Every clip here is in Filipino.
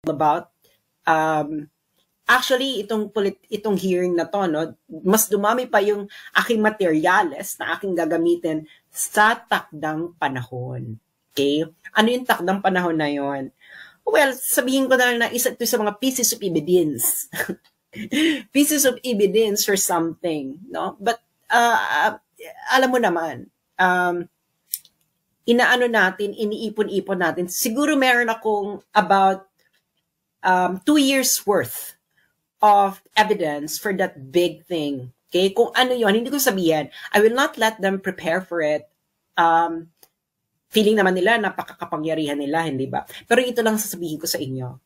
about. Actually, itong hearing na to, no, mas dumami pa yung aking materyales na aking gagamitin sa takdang panahon. Okay? Ano yung takdang panahon na yon? Well, sabihin ko na lang na isa ito sa mga pieces of evidence. Pieces of evidence for something, no? But, alam mo naman, inaano natin, iniipon-ipon natin. Siguro meron akong about 2 years worth of evidence for that big thing. Okay? Kung ano yon, hindi ko sabihin. I will not let them prepare for it. Feeling naman nila, napakakapangyarihan nila, hindi ba? Pero ito lang sasabihin ko sa inyo.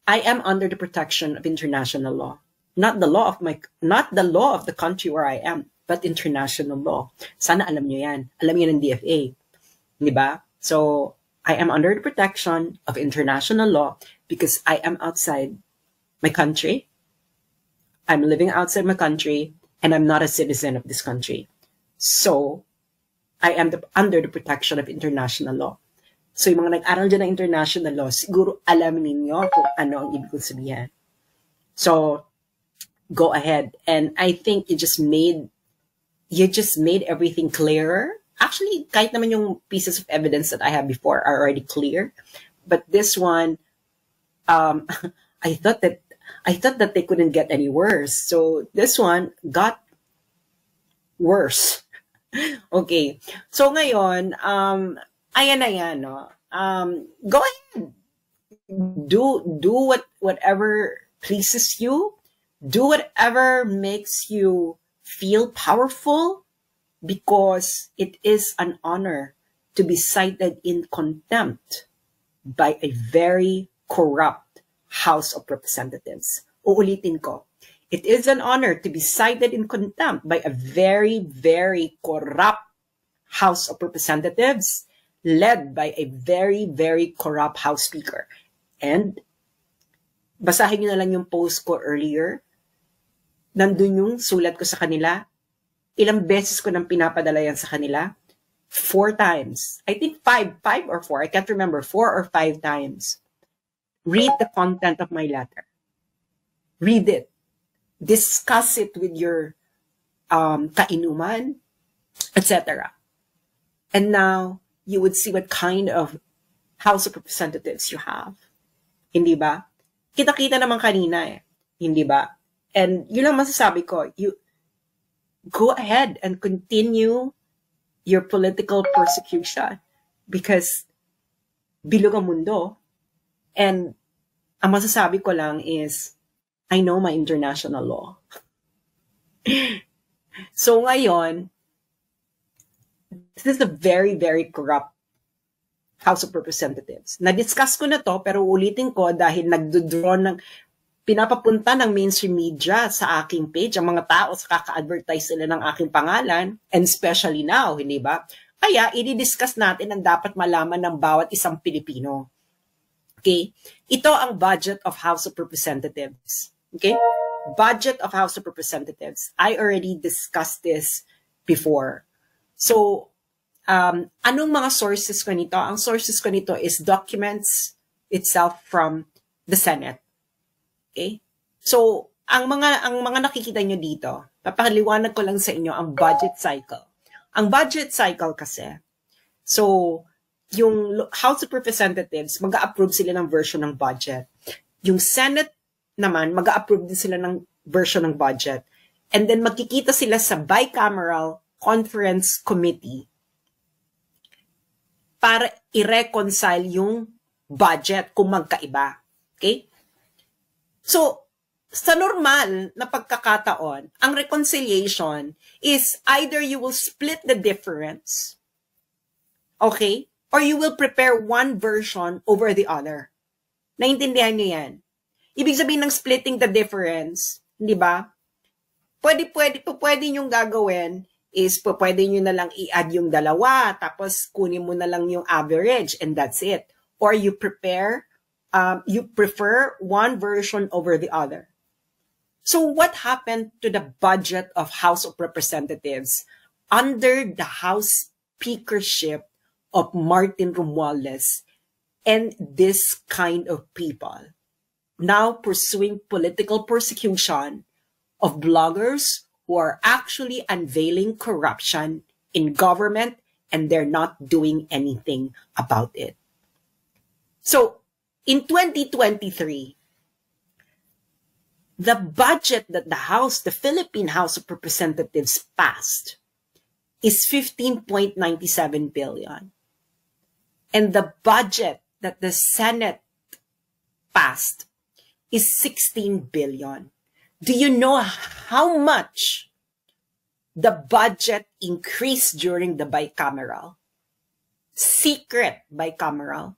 I am under the protection of international law. Not the law of the country where I am, but international law. Sana alam nyo yan. Alam nyo ng DFA. Hindi ba? So, I am under the protection of international law because I am outside my country. I'm living outside my country, and I'm not a citizen of this country. So, I am under the protection of international law. So, yung mga nag-aral dyan ng international law, siguro alam ninyo kung ano ang ibig kong sabihin. So, go ahead. And I think you just made everything clearer. Actually, kahit naman yung pieces of evidence that I have before are already clear. But this one, I thought that they couldn't get any worse. So this one got worse. Okay. So ngayon, ayan na yan, no? Go ahead. Do whatever pleases you. Do whatever makes you feel powerful, because it is an honor to be cited in contempt by a very corrupt House of Representatives. Uulitin ko. It is an honor to be cited in contempt by a very, very corrupt House of Representatives led by a very, very corrupt House Speaker. And basahin nyo na lang yung post ko earlier. Nandun yung sulat ko sa kanila. Ilang beses ko nang pinapadala yan sa kanila? 4 times. I think 5 or 4. I can't remember. 4 or 5 times. Read the content of my letter. Read it. Discuss it with your kainuman, etc. And now, you would see what kind of House of Representatives you have. Hindi ba? Kita-kita naman kanina eh. Hindi ba? And yun lang masasabi ko. You go ahead and continue your political persecution because bilog ang mundo. And ang masasabi ko lang is, I know my international law. So ngayon, this is a very, very corrupt House of Representatives. Na-discuss ko na to, pero ulitin ko dahil nagdodraw ng, pinapapunta ng mainstream media sa aking page, ang mga tao sa kaka-advertise sila ng aking pangalan, and especially now, hindi ba? Kaya, i-discuss natin ang dapat malaman ng bawat isang Pilipino. Okay? Ito ang budget of House of Representatives. Okay? Budget of House of Representatives. I already discussed this before. So, anong mga sources ko nito? Ang sources ko nito is documents itself from the Senate. Okay? So, ang mga nakikita nyo dito, papaliwanag ko lang sa inyo ang budget cycle. Ang budget cycle kasi, so, yung House of Representatives, mag-a-approve sila ng version ng budget. Yung Senate naman, mag-a-approve din sila ng version ng budget. And then, magkikita sila sa bicameral conference committee para i-reconcile yung budget kung magkaiba. Okay? So, sa normal na pagkakataon, ang reconciliation is either you will split the difference, okay? Or you will prepare one version over the other. Naintindihan niyo yan? Ibig sabihin ng splitting the difference, di ba? Pwede niyong gagawin is pwede niyo na lang i-add yung dalawa, tapos kunin mo na lang yung average, and that's it. Or you prefer one version over the other. So what happened to the budget of House of Representatives under the House Speakership of Martin Romualdez And this kind of people now pursuing political persecution of bloggers who are actually unveiling corruption in government, and they're not doing anything about it. So, in 2023, the budget that the Philippine House of Representatives passed is 15.97 billion. And the budget that the Senate passed is 16 billion. Do you know how much the budget increased during the bicameral? Secret bicameral.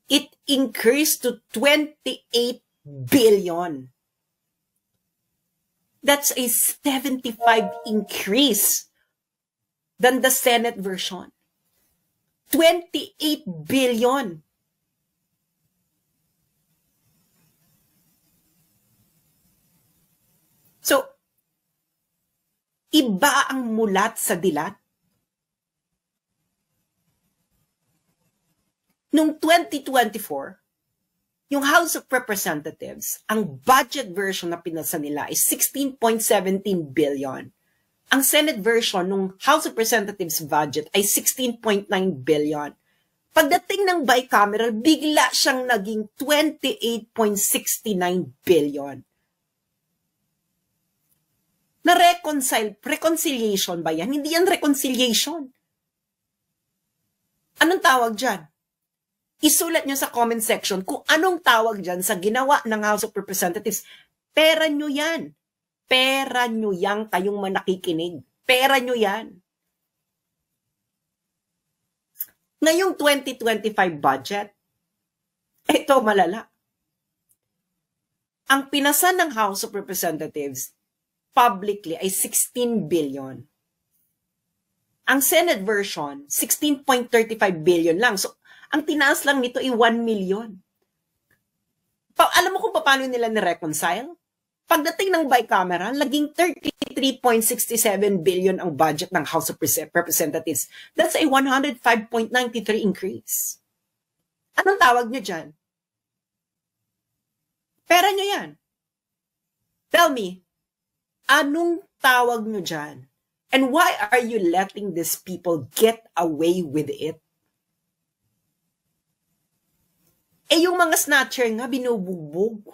It increased to 28 billion. That's a 75 increase than the Senate version. 28 billion. So, iba ang mulat sa dilat. Noong 2024, yung House of Representatives, ang budget version na pinasa nila is 16.17 billion. Ang Senate version ng House of Representatives budget ay 16.9 billion. Pagdating ng bicameral, bigla siyang naging 28.69 billion. Reconciliation ba yan? Hindi yan reconciliation. Anong tawag dyan? Isulat nyo sa comment section kung anong tawag dyan sa ginawa ng House of Representatives. Pera nyo yan. Pera nyo yan kayong manakikinig. Pera nyo yan. Ngayong 2025 budget, ito malala. Ang pinasa ng House of Representatives publicly ay 16 billion. Ang Senate version, 16.35 billion lang. So, ang tinaas lang nito ay 1 million. Alam mo kung paano nila ni-reconcile? Pagdating ng bicameral, naging 33.67 billion ang budget ng House of Representatives. That's a 105.93 increase. Anong tawag nyo dyan? Pera nyo yan. Tell me, anong tawag nyo dyan? And why are you letting these people get away with it? Eh yung mga snatcher nga, binubugbog.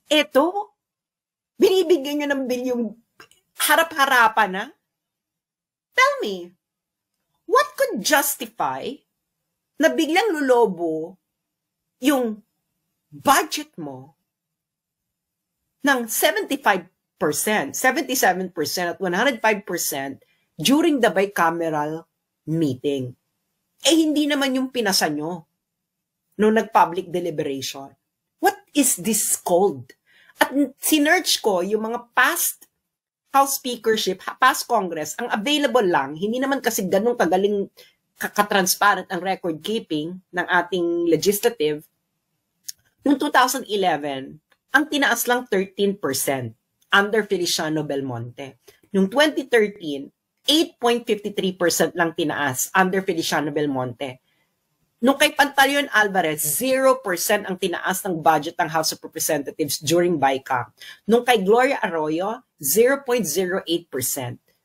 Eto, binibigyan nyo ng bilyong harap-harapan na? Tell me, what could justify na biglang lulobo yung budget mo ng 75%, 77% at 105% during the bicameral meeting? Eh, hindi naman yung pinasa nyo nung nag-public deliberation. What is this called? At sinerch ko yung mga past House Speakership, past Congress, ang available lang, hindi naman kasi ganun kagaling kakatransparent ang record keeping ng ating legislative. Noong 2011, ang tinaas lang 13% under Feliciano Belmonte. Noong 2013, 8.53% lang tinaas under Feliciano Belmonte. Nung kay Pantaleon Alvarez, 0% ang tinaas ng budget ng House of Representatives during BICA. Nung kay Gloria Arroyo, 0.08%.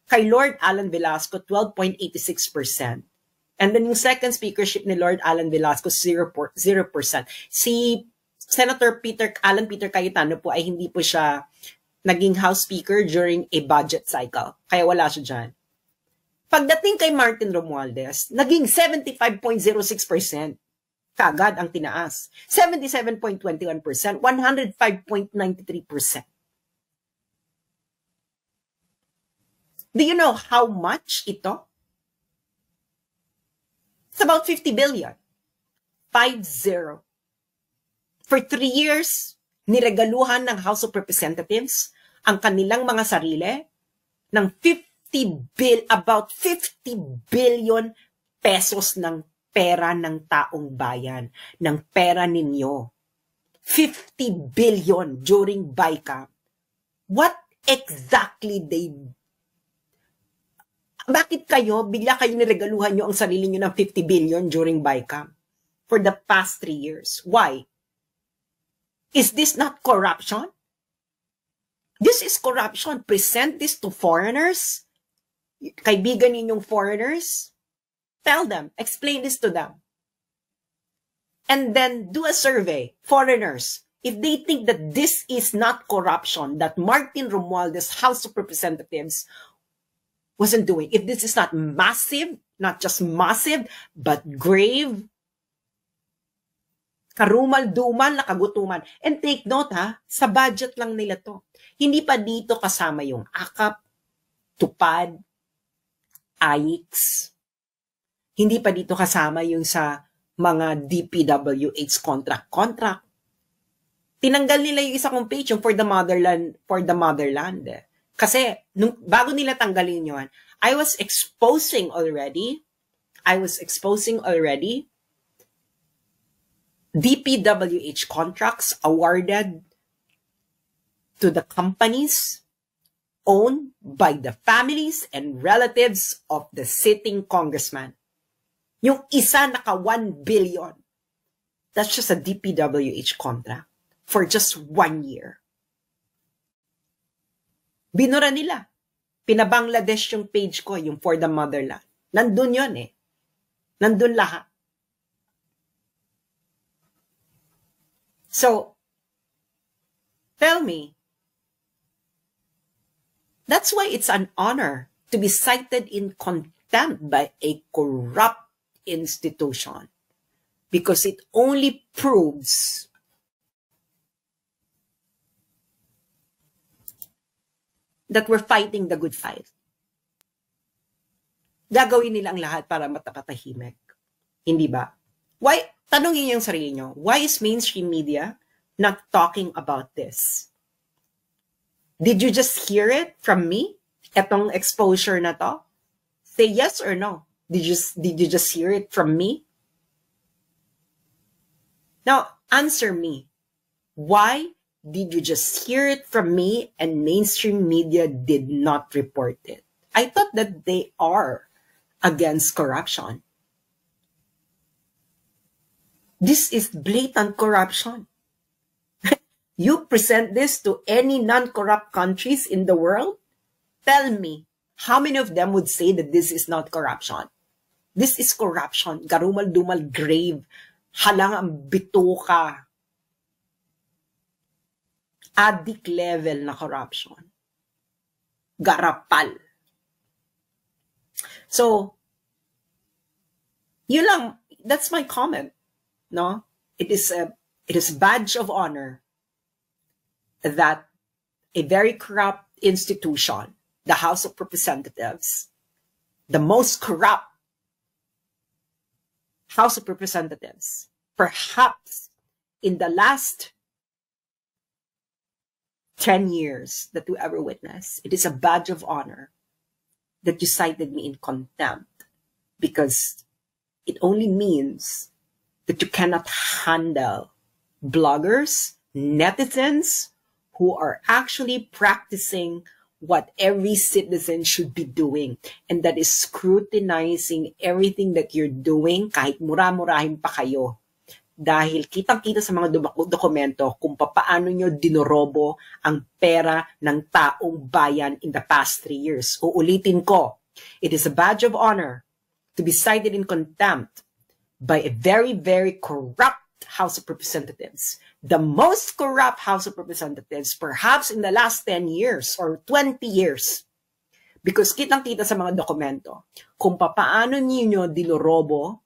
Kay Lord Alan Velasco, 12.86%. And then yung second speakership ni Lord Alan Velasco, 0%. Si Senator Alan Peter Cayetano po ay hindi po siya naging House Speaker during a budget cycle. Kaya wala siya dyan. Pagdating kay Martin Romualdez, naging 75.06%. Kagad ang tinaas. 77.21%, 105.93%. Do you know how much ito? It's about 50 billion. 50. For 3 years, niregaluhan ng House of Representatives ang kanilang mga sarili ng about 50 billion pesos ng pera ng taong bayan, ng pera ninyo. 50 billion during BICA. What exactly Bakit bigla kayo niregaluhan nyo ang sarili nyo ng 50 billion during BICAM for the past 3 years? Why? Is this not corruption? This is corruption. Present this to foreigners. Kaibigan ninyong foreigners. Tell them. Explain this to them. And then do a survey. Foreigners. If they think that this is not corruption, that Martin Romualdez House of Representatives wasn't doing, if this is not massive, not just massive, but grave, karumal-dumal na kagutuman. And take note sa budget lang nila to. Hindi pa dito kasama yung AKAP, TUPAD, AIX. Hindi pa dito kasama yung sa mga DPWH contract. Tinanggal nila yung isa kong page, yung for the motherland. Kasi, bago nila tanggalin yun, I was exposing already DPWH contracts awarded to the companies owned by the families and relatives of the sitting congressman. Yung isa naka 1 billion. That's just a DPWH contract for just 1 year. Binura nila. Pinabangladesh yung page ko, yung for the motherland. Nandun yun eh. Nandun lahat. So, tell me, that's why it's an honor to be cited in contempt by a corrupt institution. Because it only proves that we're fighting the good fight. Gagawin nila ang lahat para matapatahimik. Hindi ba? Why? Tanungin niyo yung sarili niyo. Why is mainstream media not talking about this? Did you just hear it from me? Etong exposure na to? Say yes or no. Did you just hear it from me? Now, answer me. Why did you just hear it from me and mainstream media did not report it? I thought that they are against corruption. This is blatant corruption. You present this to any non-corrupt countries in the world? Tell me, how many of them would say that this is not corruption? This is corruption. Garumal-dumal, grave. Halang ang bituka. Addict level na corruption. Garapal. So, yun lang. That's my comment. No? It is a badge of honor that a very corrupt institution, the House of Representatives, the most corrupt House of Representatives, perhaps in the last 10 years that we ever witnessed, it is a badge of honor that you cited me in contempt, because it only means that you cannot handle bloggers, netizens, who are actually practicing what every citizen should be doing, and that is scrutinizing everything that you're doing kahit mura-murahin pa kayo. Dahil kitang-kita sa mga dokumento kung paano nyo dinorobo ang pera ng taong bayan in the past 3 years. Uulitin ko, it is a badge of honor to be cited in contempt by a very, very corrupt House of Representatives. The most corrupt House of Representatives perhaps in the last 10 years or 20 years. Because kitang-kita sa mga dokumento kung paano ninyo dinorobo,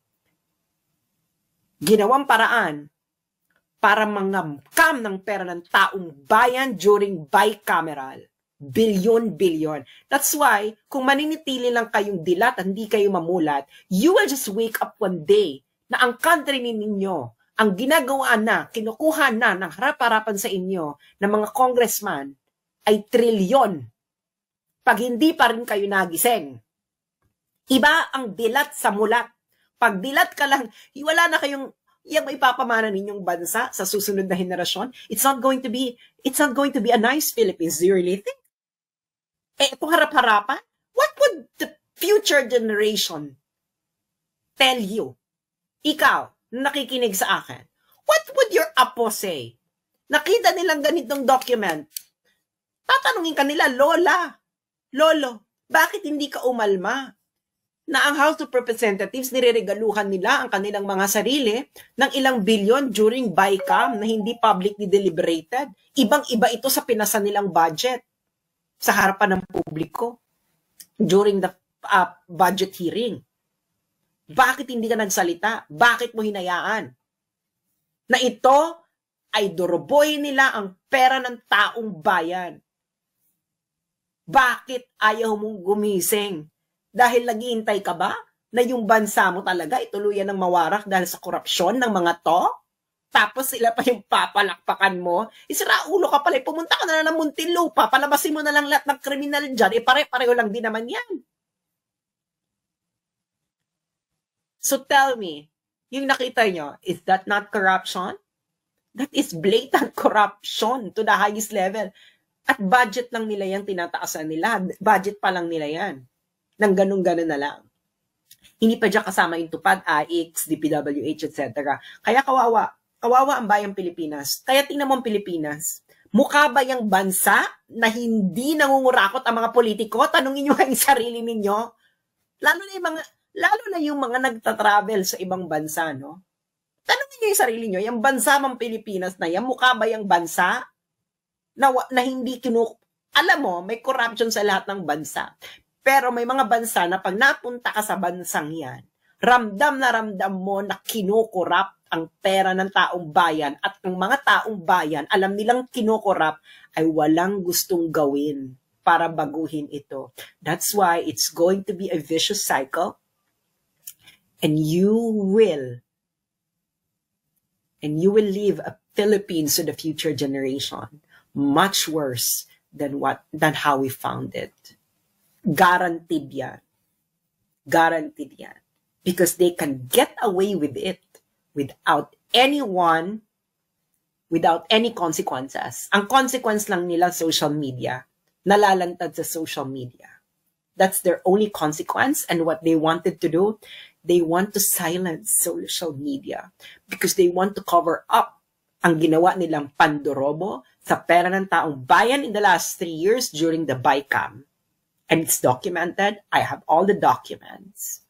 ginawang paraan para mangamkam ng pera ng taong bayan during bicameral. Bilyon-bilyon. That's why, kung maninitili lang kayong dilat at hindi kayo mamulat, you will just wake up one day na ang country ninyo, ang ginagawa na, kinukuha na ng harap-harapan sa inyo ng mga congressman ay trilyon. Pag hindi pa rin kayo nagising. Iba ang dilat sa mulat. Pag dilat ka lang, wala na kayong yung maipapamana ninyong bansa sa susunod na henerasyon. It's not going to be a nice Philippines. Do you really think? Itong harap-harapan? What would the future generation tell you, ikaw, na nakikinig sa akin, what would your apo say? Nakita nilang ganitong document. Tatanungin ka nila, Lola, Lolo, bakit hindi ka umalma? Na ang House of Representatives, nireregaluhan nila ang kanilang mga sarili ng ilang bilyon during BICAM na hindi publicly deliberated. Ibang-iba ito sa pinasa nilang budget sa harapan ng publiko during the budget hearing. Bakit hindi ka nagsalita? Bakit mo hinayaan? Na ito ay doroboy nila ang pera ng taong bayan. Bakit ayaw mong gumising? Dahil naghihintay ka ba na yung bansa mo talaga ituluyan ng mawarak dahil sa korupsyon ng mga to? Tapos sila pa yung papalakpakan mo? Isira ulo ka pala, pumunta ka na ng Muntinlupa, palabasin mo na lang lahat ng kriminal dyan, pare-pareho lang din naman yan. So tell me, yung nakita nyo, is that not corruption? That is blatant corruption to the highest level. At budget lang nila yan, tinataasan nila. Budget pa lang nila yan. Nang ganun-ganun na lang. Hindi pa dyan kasama yung tupad, AIX, DPWH, etc. Kaya kawawa. Kawawa ang bayang Pilipinas. Kaya tingnan mo ang Pilipinas. Mukha ba yung bansa na hindi nangungurakot ang mga politiko? Tanungin nyo ang sarili ninyo. Lalo na yung mga nagtatravel sa ibang bansa, no? Tanungin nyo yung sarili nyo, yung bansa mang Pilipinas na yan, mukha ba yung bansa na hindi alam mo, may corruption sa lahat ng bansa. Pero may mga bansa na pag napunta ka sa bansang yan, ramdam na ramdam mo na kinukurap ang pera ng taong bayan at ang mga taong bayan, alam nilang kinukurap ay walang gustong gawin para baguhin ito. That's why it's going to be a vicious cycle. And you will leave a Philippines to the future generation much worse than how we found it. Guaranteed yan. Guaranteed yan. Because they can get away with it without any consequences. Ang consequence lang nila social media. Nalalantad sa social media. That's their only consequence, and what they wanted to do, they want to silence social media because they want to cover up ang ginawa nilang pandorobo sa pera ng taong bayan in the last 3 years during the BICAM. And it's documented. I have all the documents.